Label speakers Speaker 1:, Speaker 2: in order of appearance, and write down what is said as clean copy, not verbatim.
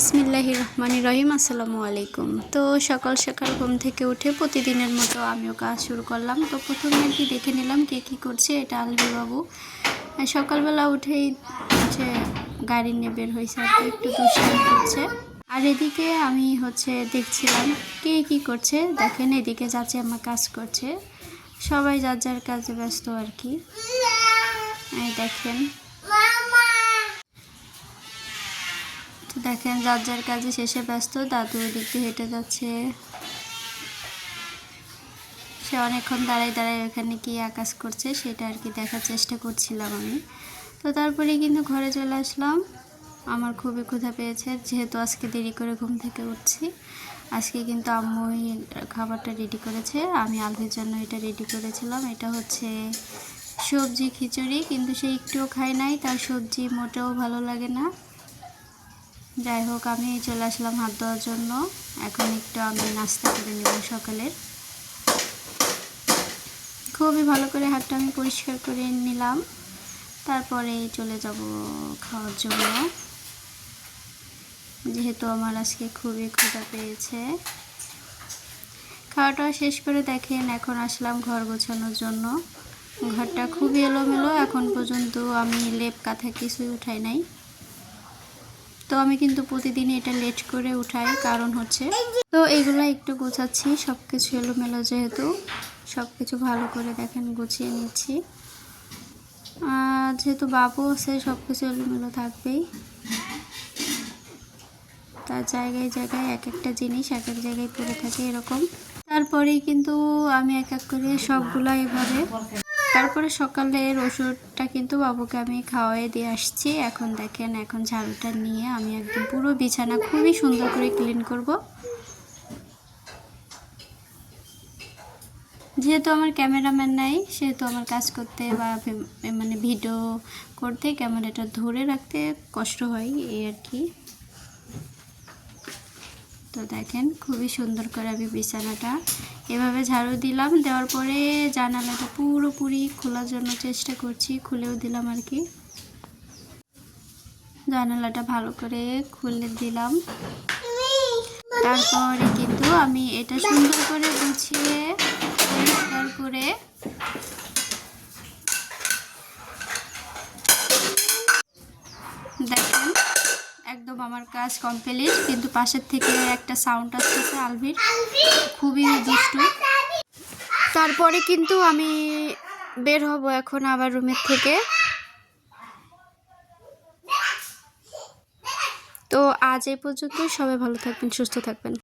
Speaker 1: বিসমিল্লাহির রহমানির রহিম। আসসালামু আলাইকুম। তো সকাল সকাল ঘুম থেকে উঠে প্রতিদিনের মতো আমিও কাজ শুরু করলাম। তো প্রথমে আর কি দেখে নিলাম কে কী করছে। এটা আলভি বাবু সকালবেলা উঠেই হচ্ছে গাড়ি নিয়ে বের হয়েছে আর কি, একটু দুষ্টামি করছে। আর এদিকে আমি দেখছিলাম কে কী করছে। দেখেন এদিকে যাচ্ছে আমার কাজ করছে, সবাই যার যার কাজে ব্যস্ত আর কি। দেখেন দেখেন যার যার কাজে শেষে ব্যস্ত। দাদু ওদিক দিয়ে হেঁটে যাচ্ছে, সে অনেকক্ষণ দাঁড়ায় দাঁড়ায় ওখানে কি আকাশ করছে সেটা আর কি দেখার চেষ্টা করছিলাম আমি। তো তারপরে কিন্তু ঘরে চলে আসলাম। আমার খুবই ক্ষুধা পেয়েছে, যেহেতু আজকে দেরি করে ঘুম থেকে উঠছি। আজকে কিন্তু আম্মুই খাবারটা রেডি করেছে, আমি আলভির জন্য এটা রেডি করেছিলাম। এটা হচ্ছে সবজি খিচুড়ি, কিন্তু সে একটুও খায় নাই, তার সবজি মোটেও ভালো লাগে না। যাই হোক, আমি চলে আসলাম হাত ধোয়ার জন্য। এখন একটু আমি নাস্তা করে নেব সকালের। খুবই ভালো করে হাতটা আমি পরিষ্কার করে নিলাম, তারপরে চলে যাব খাওয়ার জন্য, যেহেতু আমার আজকে খুবই ক্ষুধা পেয়েছে। খাওয়াটা শেষ করে দেখেন এখন আসলাম ঘর গোছানোর জন্য। ঘরটা খুবই এলোমেলো, এখন পর্যন্ত আমি লেপ কাঁথা কিছুই উঠাই নাই। তো আমি কিন্তু প্রতিদিন এটা লেট করে উঠাই, কারণ তো এইগুলো একটু গোছাচ্ছি। সব কিছু এলোমেলো যেহেতু, সব কিছু ভালো করে দেখেন গুছিয়ে নিচ্ছি। যেহেতু বাবু আছে, সব কিছু এলোমেলো থাকবেই। তার জায়গায় জায়গায় এক একটা জিনিস এক এক জায়গায় পড়ে থাকে এরকম। তারপরেই কিন্তু আমি এক এক করে সবগুলা এভাবে। তারপরে সকালের ওষুধটা কিন্তু বাবুকে আমি খাওয়াই দিয়ে আসছি। এখন দেখেন, এখন ঝাড়ুটা নিয়ে আমি একদম পুরো বিছানা খুবই সুন্দর করে ক্লিন করব। যেহেতু আমার ক্যামেরাম্যান নাই, সেহেতু আমার কাজ করতে বা মানে ভিডিও করতে ক্যামেরাটা ধরে রাখতে কষ্ট হয়, এই আর কি। তো দেখেন খুবই সুন্দর করে আমি বিছানাটা এভাবে ঝাড়ু দিলাম। দেওয়ার পরে জানালাটা পুরোপুরি খোলার জন্য চেষ্টা করছি, খুলেও দিলাম আর কি। জানালাটা ভালো করে খুলে দিলাম। তারপরে কিন্তু আমি এটা সুন্দর করে গুছিয়ে পরিষ্কার করে দেখেন একদম আমার কাজ কমপ্লিট। কিন্তু পাশের থেকে একটা সাউন্ড আসতেছে আলভির, খুবই দুষ্টু। তারপরে কিন্তু আমি বের হব এখন আবার রুমের থেকে। তো আজ এই পর্যন্ত, সবাই ভালো থাকবেন, সুস্থ থাকবেন।